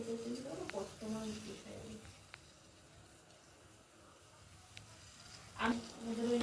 থেকে দিল বর্তমান বিষয়ে আমি ওদের ওই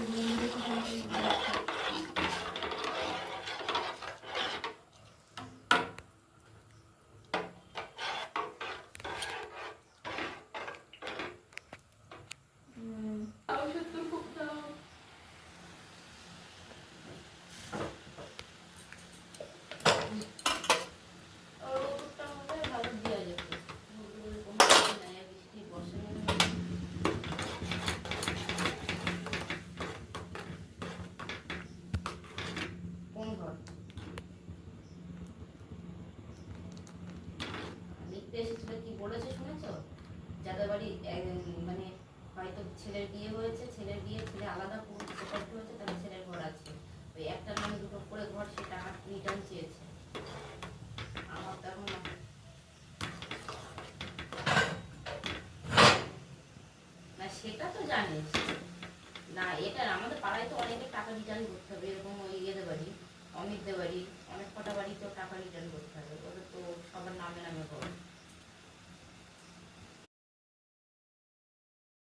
এসেছিল কি বলেছে শুনেছো? যাদের বাড়ি মানে হয়তো ছেলের বিয়ে হয়েছে, ছেলের বিয়ে ছেলে আলাদা প্রপার্টি হয়েছে, তাহলে ছেলের ঘর আছে, ওই একটা নামে দুটো করে ঘর, সে টাকা রিটার্ন চেয়েছে। আমার তো এখন না, সেটা তো জানিস না, এটা আমাদের পাড়ায় তো অনেকে টাকা রিটার্ন করতে হবে, এরকম ওই ইয়েদের বাড়ি, অমিতদের বাড়ি, অনেক কটা বাড়ি তো টাকা রিটার্ন করতে হবে, ওদের তো সবার নামে নামে ঘর।